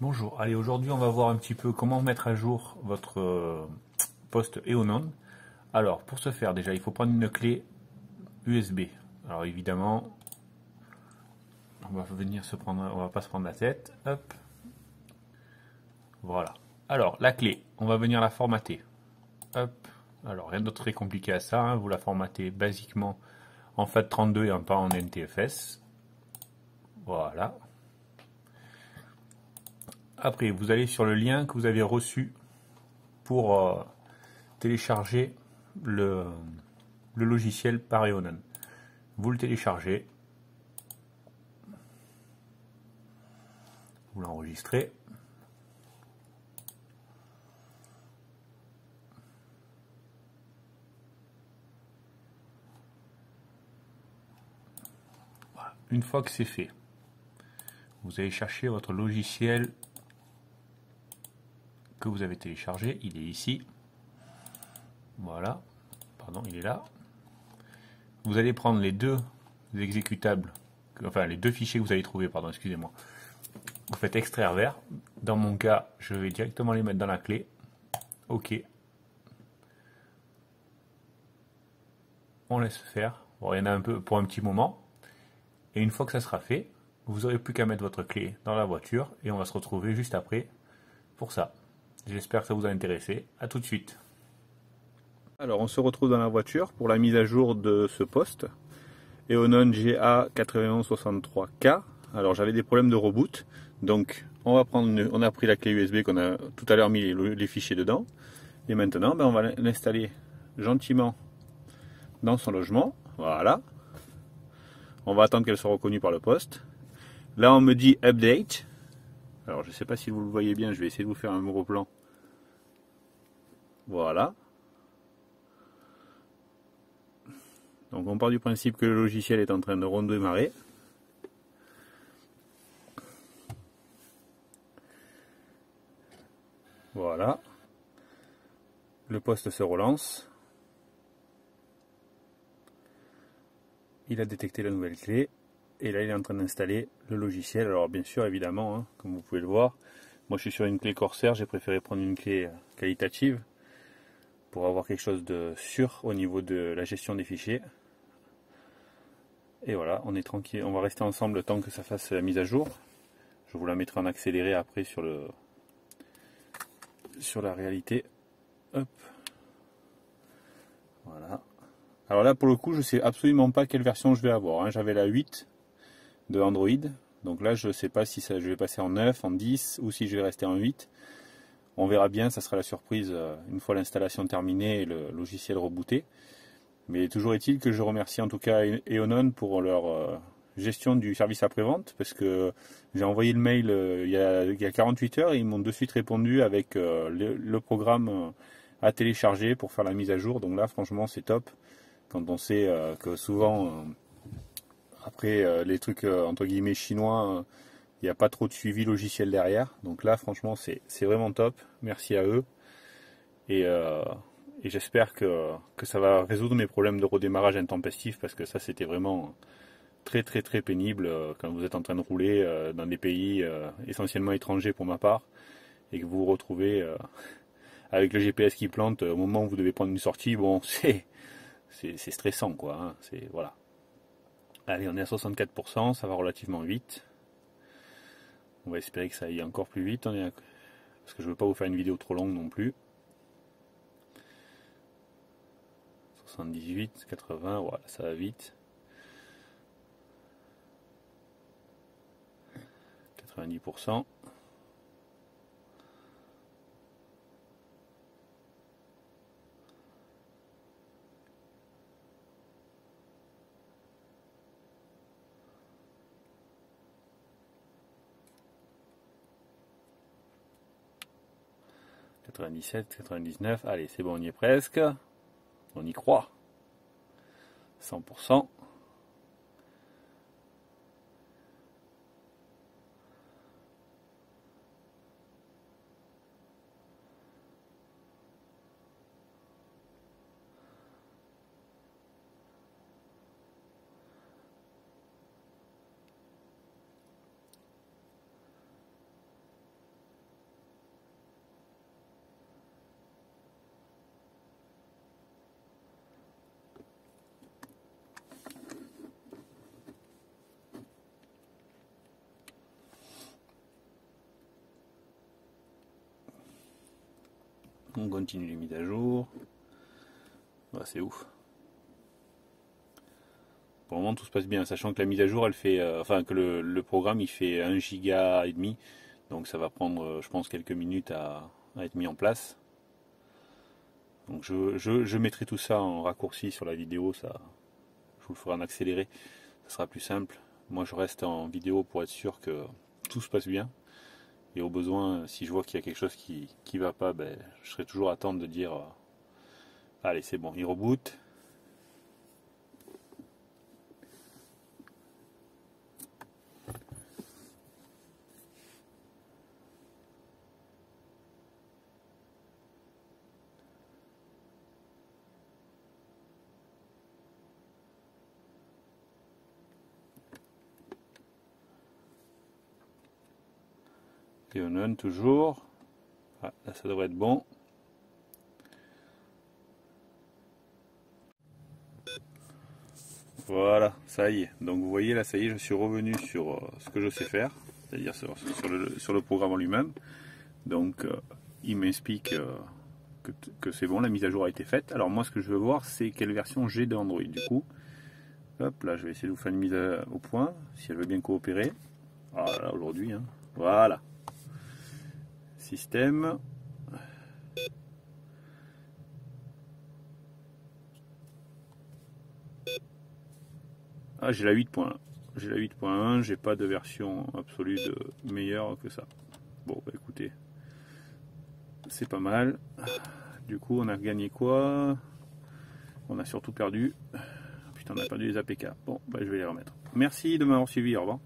Bonjour, allez aujourd'hui on va voir un petit peu comment mettre à jour votre poste Eonon. Alors pour ce faire déjà il faut prendre une clé USB. Alors évidemment on va venir se prendre, on va pas se prendre la tête. Hop, voilà. Alors la clé, on va venir la formater. Hop, alors rien d'autre très compliqué à ça, hein. Vous la formatez basiquement en FAT32 et pas en NTFS. Voilà. Après vous allez sur le lien que vous avez reçu pour télécharger le logiciel par Eonon. Vous le téléchargez, vous l'enregistrez. Voilà. Une fois que c'est fait, vous allez chercher votre logiciel que vous avez téléchargé. Il est ici. Voilà. Pardon, il est là. Vous allez prendre les deux exécutables, enfin les deux fichiers que vous avez trouvés, pardon, excusez-moi. Vous faites extraire vers. Dans mon cas, je vais directement les mettre dans la clé. OK. On laisse faire. Bon, il y en a un peu pour un petit moment. Et une fois que ça sera fait, vous n'aurez plus qu'à mettre votre clé dans la voiture et on va se retrouver juste après pour ça. J'espère que ça vous a intéressé. A tout de suite. Alors, on se retrouve dans la voiture pour la mise à jour de ce poste. Eonon GA9163K. Alors, j'avais des problèmes de reboot. Donc, on a pris la clé USB qu'on a tout à l'heure mis les fichiers dedans. Et maintenant, on va l'installer gentiment dans son logement. Voilà. On va attendre qu'elle soit reconnue par le poste. Là, on me dit update. Alors, je ne sais pas si vous le voyez bien. Je vais essayer de vous faire un gros plan. Voilà. Donc, on part du principe que le logiciel est en train de redémarrer. Voilà. Le poste se relance. Il a détecté la nouvelle clé. Et là, il est en train d'installer le logiciel. Alors, bien sûr, évidemment, hein, comme vous pouvez le voir, moi, je suis sur une clé Corsair. J'ai préféré prendre une clé qualitative pour avoir quelque chose de sûr au niveau de la gestion des fichiers. Et voilà, on est tranquille. On va rester ensemble le temps que ça fasse la mise à jour. Je vous la mettrai en accéléré après sur la réalité. Hop. Voilà. Alors là, pour le coup, je ne sais absolument pas quelle version je vais avoir, hein. J'avais la 8 de Android. Donc là, je ne sais pas si je vais passer en 9, en 10 ou si je vais rester en 8. On verra bien, ça sera la surprise une fois l'installation terminée et le logiciel rebooté. Mais toujours est-il que je remercie en tout cas Eonon pour leur gestion du service après-vente, parce que j'ai envoyé le mail il y a 48 heures et ils m'ont de suite répondu avec le programme à télécharger pour faire la mise à jour. Donc là, franchement, c'est top. Quand on sait que souvent, après les trucs entre guillemets chinois, il n'y a pas trop de suivi logiciel derrière. Donc là, franchement, c'est vraiment top. Merci à eux. Et j'espère que ça va résoudre mes problèmes de redémarrage intempestif, parce que ça, c'était vraiment très très très pénible quand vous êtes en train de rouler dans des pays essentiellement étrangers pour ma part, et que vous vous retrouvez avec le GPS qui plante au moment où vous devez prendre une sortie. Bon, c'est stressant, quoi, hein. Voilà. Allez, on est à 64%, ça va relativement vite. On va espérer que ça aille encore plus vite, parce que je ne veux pas vous faire une vidéo trop longue non plus. 78, 80, voilà, ça va vite. 90%. « 97, 99, allez, c'est bon, on y est presque. On y croit. 100%. On continue les mises à jour. Bah, c'est ouf. Pour le moment tout se passe bien, sachant que la mise à jour elle fait, enfin que le programme il fait 1 giga et demi, donc ça va prendre je pense quelques minutes à être mis en place. Donc je mettrai tout ça en raccourci sur la vidéo, ça je vous le ferai en accéléré, ça sera plus simple. Moi je reste en vidéo pour être sûr que tout se passe bien. Et au besoin, si je vois qu'il y a quelque chose qui va pas, ben, je serai toujours à attendre de dire allez c'est bon, il reboot. Et on on toujours. Ah, là ça devrait être bon. Voilà, ça y est. Donc vous voyez là, ça y est, je suis revenu sur ce que je sais faire, c'est-à-dire sur le programme en lui-même. Donc il m'explique que c'est bon, la mise à jour a été faite. Alors moi ce que je veux voir c'est quelle version j'ai d'Android. Du coup, hop là je vais essayer de vous faire une mise au point, si elle veut bien coopérer. Voilà aujourd'hui, hein. Voilà. Système. Ah j'ai la 8.1. J'ai la 8.1, j'ai pas de version absolue de meilleure que ça. Bon bah écoutez, c'est pas mal. Du coup on a gagné quoi? On a surtout perdu. Putain on a perdu les APK. Bon bah je vais les remettre. Merci de m'avoir suivi, au revoir.